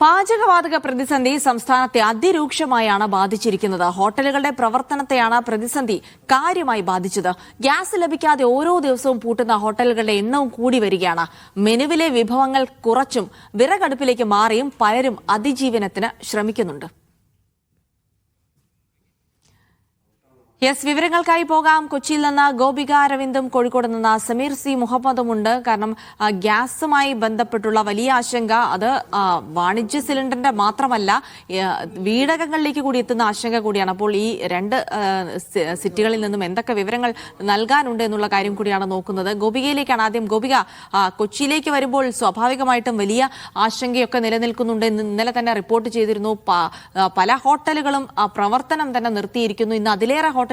പാചകവാതക പ്രതിസന്ധി സംസ്ഥാനത്തെ അതിരൂക്ഷമായാണ് ബാധിച്ചിരിക്കുന്നത്. ഹോട്ടലുകളുടെ പ്രവർത്തനത്തെയാണ് പ്രതിസന്ധി കാര്യമായി ബാധിച്ചത്. ഗ്യാസ് ലഭിക്കാതെ ഓരോ ദിവസവും പൂട്ടുന്ന ഹോട്ടലുകളുടെ എണ്ണവും കൂടി വരികയാണ്. മെനുവിലെ വിഭവങ്ങൾ കുറച്ചും വിറകടുപ്പിലേക്ക് മാറിയും പലരും അതിജീവനത്തിന് ശ്രമിക്കുന്നുണ്ട്. വിവരങ്ങൾക്കായി പോകാം. കൊച്ചിയിൽ നിന്ന് ഗോപിക അരവിന്ദും കോഴിക്കോട് നിന്ന് സമീർ സി മുഹമ്മദും ഉണ്ട്. കാരണം ഗ്യാസുമായി ബന്ധപ്പെട്ടുള്ള വലിയ ആശങ്ക അത് വാണിജ്യ സിലിണ്ടറിന്റെ മാത്രമല്ല വീടകങ്ങളിലേക്ക് കൂടി എത്തുന്ന ആശങ്ക കൂടിയാണ്. അപ്പോൾ ഈ രണ്ട് സിറ്റികളിൽ നിന്നും എന്തൊക്കെ വിവരങ്ങൾ നൽകാനുണ്ട് എന്നുള്ള കാര്യം കൂടിയാണ് നോക്കുന്നത്. ഗോപികയിലേക്കാണ് ആദ്യം. ഗോപിക, കൊച്ചിയിലേക്ക് വരുമ്പോൾ സ്വാഭാവികമായിട്ടും വലിയ ആശങ്കയൊക്കെ നിലനിൽക്കുന്നുണ്ട്. ഇന്നലെ തന്നെ റിപ്പോർട്ട് ചെയ്തിരുന്നു പല ഹോട്ടലുകളും പ്രവർത്തനം തന്നെ നിർത്തിയിരിക്കുന്നു. ഇന്ന് അതിലേറെ ഹോട്ടലുകൾ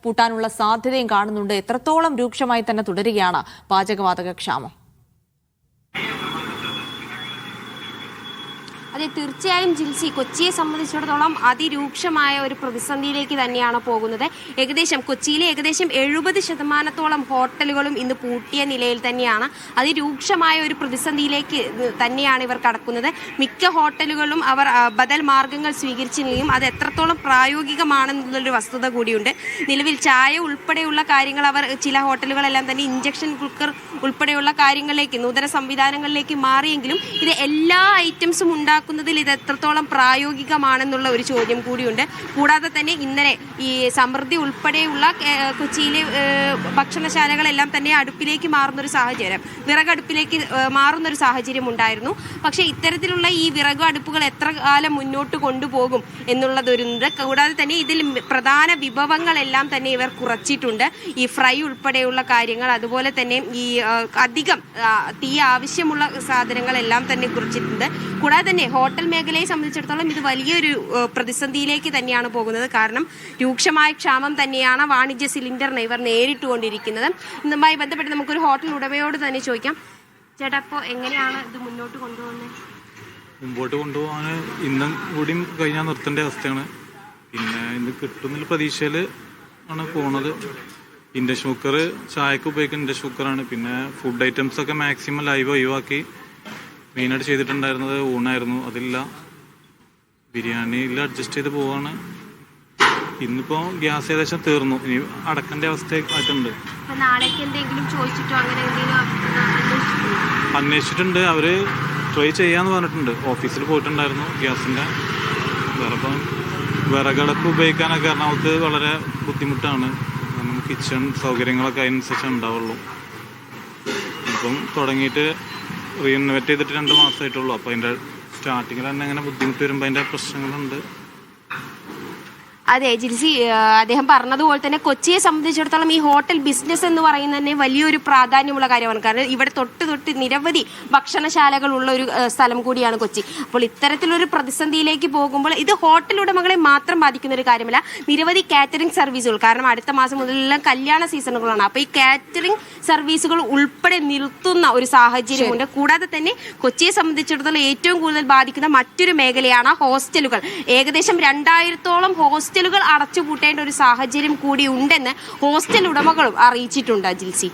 പൂട്ടാനുള്ള സാധ്യതയും കാണുന്നുണ്ട്. എത്രത്തോളം രൂക്ഷമായി തന്നെ തുടരുകയാണ് പാചകവാതക ക്ഷാമം? അതെ, തീർച്ചയായും ജിൽസി, കൊച്ചിയെ സംബന്ധിച്ചിടത്തോളം അതിരൂക്ഷമായ ഒരു പ്രതിസന്ധിയിലേക്ക് തന്നെയാണ് പോകുന്നത്. കൊച്ചിയിലെ ഏകദേശം 70% ഹോട്ടലുകളും ഇന്ന് പൂട്ടിയ നിലയിൽ തന്നെയാണ്. അതിരൂക്ഷമായ ഒരു പ്രതിസന്ധിയിലേക്ക് തന്നെയാണ് ഇവർ കടക്കുന്നത്. മിക്ക ഹോട്ടലുകളും അവർ ബദൽ മാർഗങ്ങൾ സ്വീകരിച്ചില്ലെങ്കിലും അത് എത്രത്തോളം പ്രായോഗികമാണെന്നുള്ളൊരു വസ്തുത കൂടിയുണ്ട്. നിലവിൽ ചായ ഉൾപ്പെടെയുള്ള കാര്യങ്ങൾ അവർ ചില ഹോട്ടലുകളെല്ലാം തന്നെ ഇഞ്ചക്ഷൻ കുക്കർ ഉൾപ്പെടെയുള്ള കാര്യങ്ങളിലേക്ക്, നൂതന സംവിധാനങ്ങളിലേക്ക് മാറിയെങ്കിലും ഇത് എല്ലാ ഐറ്റംസും ഉണ്ടാക്കുന്നതിൽ ഇത് എത്രത്തോളം പ്രായോഗികമാണെന്നുള്ള ഒരു ചോദ്യം കൂടിയുണ്ട്. കൂടാതെ തന്നെ ഇന്നലെ ഈ സമൃദ്ധി ഉൾപ്പെടെയുള്ള കൊച്ചിയിലെ ഭക്ഷണശാലകളെല്ലാം തന്നെ അടുപ്പിലേക്ക് മാറുന്നൊരു സാഹചര്യം, വിറകടുപ്പിലേക്ക് മാറുന്നൊരു സാഹചര്യം ഉണ്ടായിരുന്നു. പക്ഷേ ഇത്തരത്തിലുള്ള ഈ വിറക് അടുപ്പുകൾ എത്ര കാലം മുന്നോട്ട് കൊണ്ടുപോകും എന്നുള്ളതൊരുണ്ട്. കൂടാതെ തന്നെ ഇതിൽ പ്രധാന വിഭവങ്ങളെല്ലാം തന്നെ ഇവർ കുറച്ചിട്ടുണ്ട്. ഈ ഫ്രൈ ഉൾപ്പെടെയുള്ള കാര്യങ്ങൾ, അതുപോലെ തന്നെ ഈ അധികം തീ ആവശ്യമുള്ള സാധനങ്ങളെല്ലാം തന്നെ കുറച്ചിട്ടുണ്ട്. കൂടാതെ തന്നെ ഹോട്ടൽ മേഖലയെ സംബന്ധിച്ചിടത്തോളം ഇത് വലിയൊരു പ്രതിസന്ധിയിലേക്ക് തന്നെയാണ് പോകുന്നത്. കാരണം രൂക്ഷമായ ക്ഷാമം തന്നെയാണ് വാണിജ്യ സിലിണ്ടറിനെ ഇവർ നേരിട്ടുകൊണ്ടിരിക്കുന്നത്. ഇതുമായി ബന്ധപ്പെട്ട് നമുക്കൊരു ഹോട്ടൽ ഉടമയോട് തന്നെ ചോദിക്കാം. ചേട്ടാ, അപ്പോൾ എങ്ങനെയാണ് ഇത് മുന്നോട്ട് കൊണ്ടുപോകാൻ ഇന്നും കൂടിയും കഴിഞ്ഞാൽ നിർത്തേണ്ട അവസ്ഥയാണ്. പിന്നെ ഇന്ന് കിട്ടുന്ന പ്രതീക്ഷയിൽ ആണ് പോണത്. ഇൻഡക്ഷൻ കുക്കർ, ചായക്ക് ഉപയോഗിക്കുന്ന ഇൻഡക്ഷൻ കുക്കറാണ്. പിന്നെ ഫുഡ് ഐറ്റംസ് ഒക്കെ മാക്സിമം ലൈവ് ഒഴിവാക്കി മെയിനായിട്ട് ചെയ്തിട്ടുണ്ടായിരുന്നത് ഊണായിരുന്നു. അതില്ല, ബിരിയാണിയിൽ അഡ്ജസ്റ്റ് ചെയ്ത് പോവാണ്. ഇന്നിപ്പോൾ ഗ്യാസ് ഏകദേശം തീർന്നു. ഇനി അടക്കേണ്ട അവസ്ഥയായിട്ടുണ്ട്. അന്വേഷിച്ചിട്ടുണ്ട്. അവർ ട്രൈ ചെയ്യാന്ന് പറഞ്ഞിട്ടുണ്ട്. ഓഫീസിൽ പോയിട്ടുണ്ടായിരുന്നു ഗ്യാസിൻ്റെ. വേറെ വിറകടുപ്പ് ഉപയോഗിക്കാനൊക്കെ എറണാകുളത്ത് വളരെ ബുദ്ധിമുട്ടാണ്. കാരണം കിച്ചൺ സൗകര്യങ്ങളൊക്കെ അതിനനുസരിച്ച് ഉണ്ടാവുള്ളൂ. ഇപ്പം തുടങ്ങിയിട്ട് റീഇന്നോവേറ്റ് ചെയ്തിട്ട് 2 മാസമായിട്ടുള്ളൂ. അപ്പോൾ അതിൻ്റെ സ്റ്റാർട്ടിങ്ങിൽ തന്നെ അങ്ങനെ ബുദ്ധിമുട്ട് വരുമ്പോൾ അതിൻ്റെ പ്രശ്നങ്ങളുണ്ട്. അതെ ജിൽസി, അദ്ദേഹം പറഞ്ഞതുപോലെ തന്നെ കൊച്ചിയെ സംബന്ധിച്ചിടത്തോളം ഈ ഹോട്ടൽ ബിസിനസ് എന്ന് പറയുന്നത് തന്നെ വലിയൊരു പ്രാധാന്യമുള്ള കാര്യമാണ്. കാരണം ഇവിടെ തൊട്ട് നിരവധി ഭക്ഷണശാലകളുള്ള ഒരു സ്ഥലം കൂടിയാണ് കൊച്ചി. അപ്പോൾ ഇത്തരത്തിലൊരു പ്രതിസന്ധിയിലേക്ക് പോകുമ്പോൾ ഇത് ഹോട്ടൽ ഉടമകളെ മാത്രം ബാധിക്കുന്ന ഒരു കാര്യമല്ല. നിരവധി കാറ്ററിംഗ് സർവീസുകൾ, കാരണം അടുത്ത മാസം മുതലെല്ലാം കല്യാണ സീസണുകളാണ്. അപ്പോൾ ഈ കാറ്ററിംഗ് സർവീസുകൾ ഉൾപ്പെടെ നിർത്തുന്ന ഒരു സാഹചര്യമുണ്ട്. കൂടാതെ തന്നെ കൊച്ചിയെ സംബന്ധിച്ചിടത്തോളം ഏറ്റവും കൂടുതൽ ബാധിക്കുന്ന മറ്റൊരു മേഖലയാണ് ഹോസ്റ്റലുകൾ. ഏകദേശം 2000-ഓളം ഹോസ്റ്റലുകൾ അടച്ചുപൂട്ടേണ്ട ഒരു സാഹചര്യം കൂടി ഉണ്ടെന്ന് ഹോസ്റ്റൽ ഉടമകളും അറിയിച്ചിട്ടുണ്ട് ജിൽസി.